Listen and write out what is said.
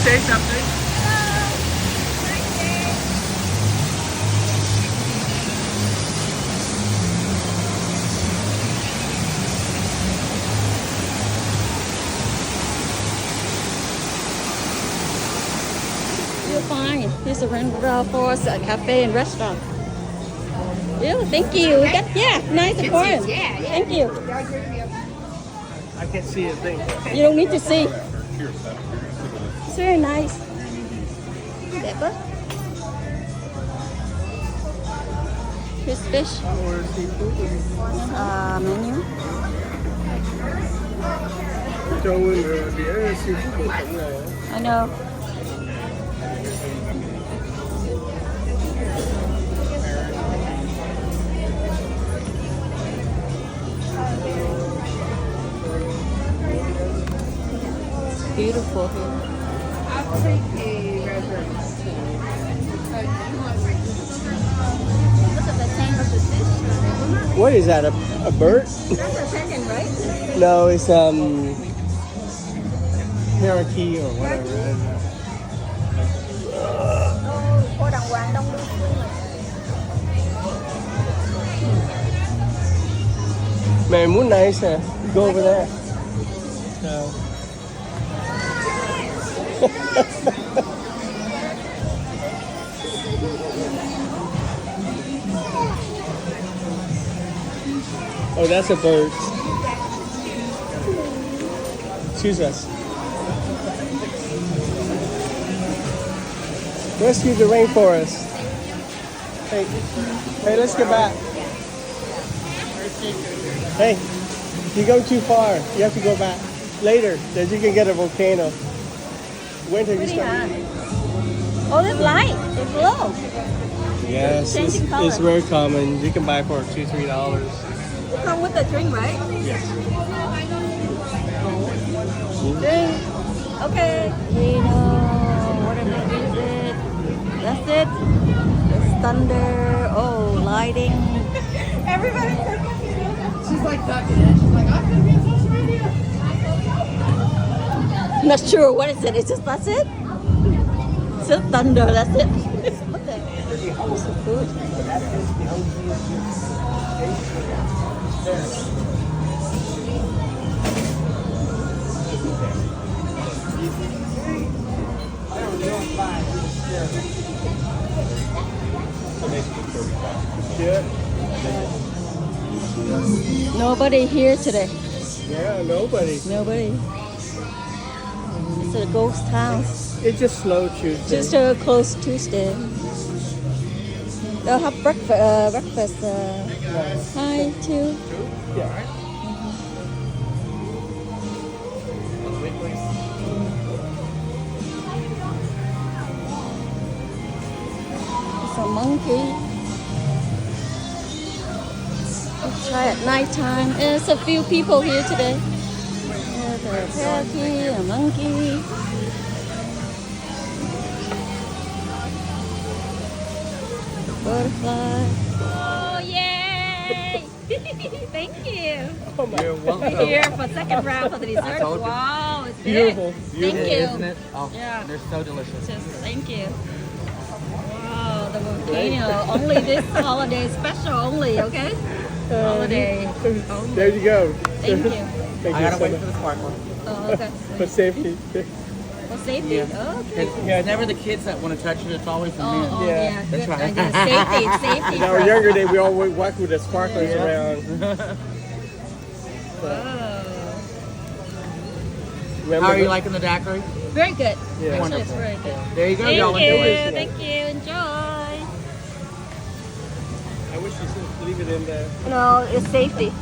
say something? You're fine. Here's a rental for us, a cafe and restaurant. Yeah, thank you. We got, yeah, nice aquarium. Yeah. Thank you. I can't see a thing. You don't need to see. It's very nice. Đẹp quá. Here's fish. Menu. Châu Ân đĩa seafood bột tổng này. I know. Beautiful here. I'll take a reserve. Look at the tank of the fish. What is that? A bird? That's a penguin, right? No, it's parakeet or whatever. Cô đàng hoàng đông lương. Man, moon nice. Go over there. So. Oh, that's a bird. Excuse us. Rescue the rainforest. Hey, let's get back. Hey, you're going too far. You have to go back later. Then you can get a volcano. Winter, you start. Oh, this light. It's low. Yes, Changing color. it's very common. You can buy for $2-3. It come with the drink, right? Yes. Drink. Okay. Whatever is it? That's it. It's thunder. Oh, lighting. Everybody. She's like ducking it. She's like, I'm gonna be on social media. I'm not sure what is it. It's just that's it. It's just thunder. That's it. What the? What's the food? Yeah. Nobody here today. Yeah, nobody. Nobody. It's a ghost town. It's just slow Tuesday. Just a close Tuesday. They'll have breakfast. Hi, too. Yeah. It's a monkey. Let's try at nighttime. There's a few people here today. There's a parakeet, a monkey. Butterfly. Oh, yay! Thank you. Oh my. You're welcome. We're here for second round for the dessert. told you. Wow, it's Beautiful. big. Thank you. Isn't it? Oh, Yeah. they're so delicious. Just thank you. Wow, the volcano. Only this holiday special only, okay? Holiday. Only. There you go. Thank you. Thank I you gotta so wait much. for the sparkler. Oh, okay. For safety. For safety. Yeah. Okay. It's never the kids that want to touch it. It's always the men. Oh, Yeah. yeah. Good That's right. idea. Safety. In our younger day, we always walk with the sparklers around. Whoa. Remember How are you the- liking the daiquiri? Very good. Yeah. Actually, it's very good. There you go. Thank Y'all you. enjoy it. Thank you. Enjoy. I wish you could leave it in there. No, it's safety.